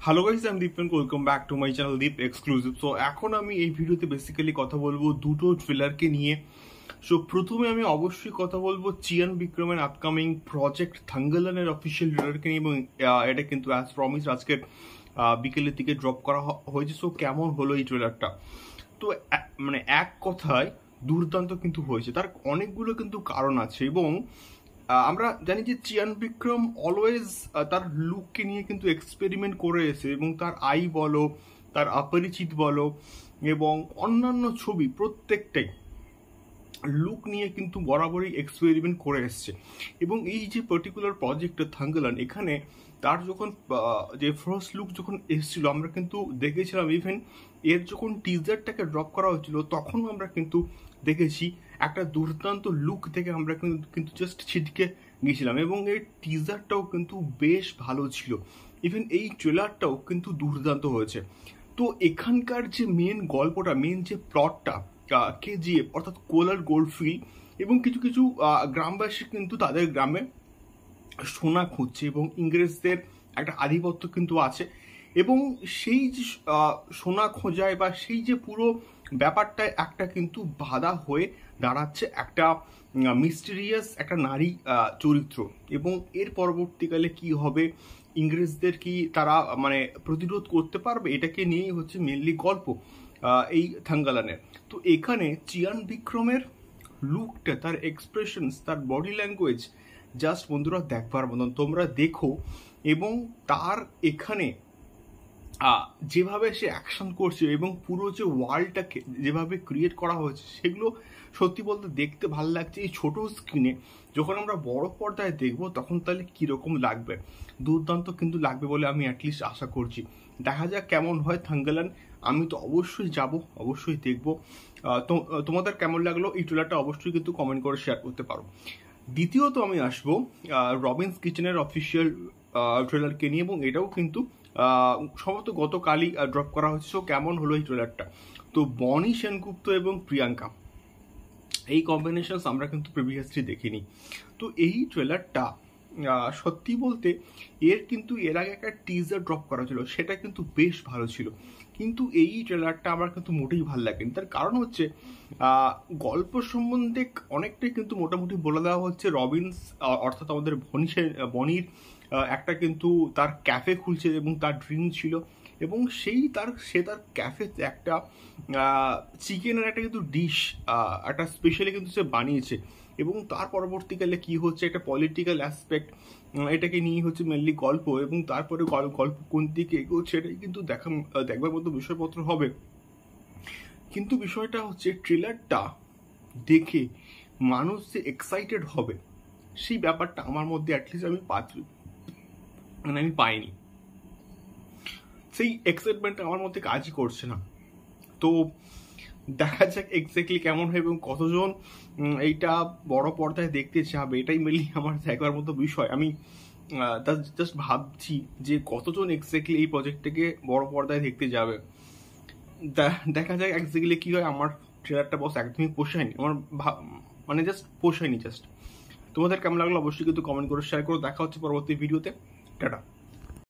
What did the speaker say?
Hello guys, আমি Deep and welcome back to my channel Deep exclusive. So এখন আমি এই ভিডিওতে বেসিক্যালি কথা বলবো দুটো ট্রেলারকে নিয়ে। সো প্রথমে আমি অবশ্যই কথা বলবো চিয়ান বিক্রমের আপকামিং প্রজেক্ট থাঙ্গালানের অফিসিয়াল ট্রেলারকে নিয়ে, এবং এটা কিন্তু অ্যাজ প্রমিস আজকে বিকেলের দিকে ড্রপ করা হয়েছে। সো কেমন হলো এই ট্রেলারটা? তো মানে এক কথায় দুর্দান্ত কিন্তু হয়েছে। তার অনেকগুলো কিন্তু কারণ আছে, এবং আমরা জানি যে চিয়ান বিক্রম অলওয়েজ তার লুককে নিয়ে কিন্তু এক্সপেরিমেন্ট করে এসে, এবং তার আই বলো, তার অপরিচিত বলো, এবং অন্যান্য ছবি প্রত্যেকটাই লুক নিয়ে কিন্তু বরাবরই এক্সপেরিমেন্ট করে এসছে। এবং এই যে পার্টিকুলার প্রজেক্ট থাঙ্গালান, এখানে তার যখন যে ফার্স্ট লুক যখন এসেছিল, আমরা কিন্তু দেখেছিলাম ইভেন এর যখন টিজারটাকে ড্রপ করা হয়েছিল তখন আমরা কিন্তু দেখেছি একটা দুর্দান্ত লুক থেকে আমরা কিন্তু জাস্ট ছিটকে গিয়েছিলাম, এবং এই টিজারটাও কিন্তু বেশ ভালো ছিল। ইভেন এই ট্রেলারটাও কিন্তু দুর্দান্ত হয়েছে। তো এখানকার যে মেন গল্পটা, মেন যে প্লটটা, কেজিএফ অর্থাৎ কোলার গোল্ডফিল্ড এবং কিছু কিছু গ্রামবাসী কিন্তু তাদের গ্রামে সোনা খুঁজছে, এবং ইংরেজদের একটা আধিপত্য কিন্তু আছে, এবং সেই যে সোনা খোঁজায় বা সেই যে পুরো ব্যাপারটায় একটা কিন্তু বাধা হয়ে দাঁড়াচ্ছে একটা মিস্টেরিয়াস একটা নারী চরিত্র। এবং এর পরবর্তীকালে কি হবে, ইংরেজদের কি তারা মানে প্রতিরোধ করতে পারবে, এটাকে নিয়েই হচ্ছে মেনলি গল্প এই থাঙ্গালানের। তো এখানে চিয়ান বিক্রমের লুকটা, তার এক্সপ্রেশনস, তার বডি ল্যাঙ্গুয়েজ জাস্ট বন্ধুরা দেখবার মতন। তোমরা দেখো, এবং তার এখানে যেভাবে সে অ্যাকশন করছে এবং পুরো যে ওয়ার্ল্ডটাকে যেভাবে ক্রিয়েট করা হয়েছে, সেগুলো সত্যি বলতে দেখতে ভালো লাগছে। এই ছোট স্ক্রিনে যখন আমরা বড় পর্দায় দেখবো তখন তাহলে কীরকম লাগবে, দুর্দান্ত কিন্তু লাগবে বলে আমি অ্যাটলিস্ট আশা করছি। দেখা যাক কেমন হয় থাঙ্গালান। আমি তো অবশ্যই যাব, অবশ্যই দেখবো। তোমাদের কেমন লাগলো এই ট্রেলারটা অবশ্যই কিন্তু কমেন্ট করে শেয়ার করতে পারো। দ্বিতীয়ত আমি আসবো রবিন্স কিচেনের অফিসিয়াল ট্রেলারকে নিয়ে, এবং এটাও কিন্তু সম্ভবত গতকালই ড্রপ করা হচ্ছে। সো কেমন হলো এই ট্রেলারটা? তো বনি সেনগুপ্ত এবং প্রিয়াঙ্কা, এই কম্বিনেশন আমরা কিন্তু প্রিভিয়াসলি দেখিনি। তো এই ট্রেলারটা সত্যি বলতে এর আগে একটা টিজার ড্রপ করা ছিল, সেটা কিন্তু বেশ ভালো ছিল, কিন্তু এই ট্রেলারটা আমার কিন্তু মোটেই ভালো লাগেনি। তার কারণ হচ্ছে গল্প সম্বন্ধে অনেকটাই কিন্তু মোটামুটি বলে দেওয়া হচ্ছে। রবিন্স অর্থাৎ আমাদের বনির একটা কিন্তু তার ক্যাফে খুলছে এবং তার ড্রিম ছিল, এবং সে তার ক্যাফেতে একটা চিকেনের একটা কিন্তু ডিশ একটা স্পেশালি কিন্তু সে বানিয়েছে, এবং তার পরবর্তীকালে কি হচ্ছে একটা পলিটিক্যাল অ্যাসপেক্ট, এটাকে নিয়ে হচ্ছে মেনলি গল্প, এবং তারপরে গল্প কোন দিকে এগোচ্ছে এটাই কিন্তু দেখবার মতো বিষয়পত্র হবে। কিন্তু বিষয়টা হচ্ছে ট্রেলারটা দেখে মানুষ যে এক্সাইটেড হবে, সেই ব্যাপারটা আমার মধ্যে অ্যাটলিস্ট আমি পাইনি। সেই এক্সাইটমেন্টটা আমার মধ্যে কাজই করছে না। তো দেখা যাক এক্স্যাক্টলি কেমন হয় এবং কতজন এইটা বড় পর্দায় দেখতে চাবে, এটাই মেনলি আমার দেখবার মতো বিষয়। আমি জাস্ট ভাবছি যে কতজন এক্স্যাক্টলি এই প্রজেক্টটাকে বড় পর্দায় দেখতে যাবে। দেখা যাক এক্স্যাক্টলি কি হয়। আমার ট্রেলারটা বস একদমই পোষায়নি, আমার মানে জাস্ট পোষায়নি জাস্ট। তোমাদের কেমন লাগলো অবশ্যই কিন্তু কমেন্ট করে শেয়ার করো। দেখা হচ্ছে পরবর্তী ভিডিওতে। টাটা।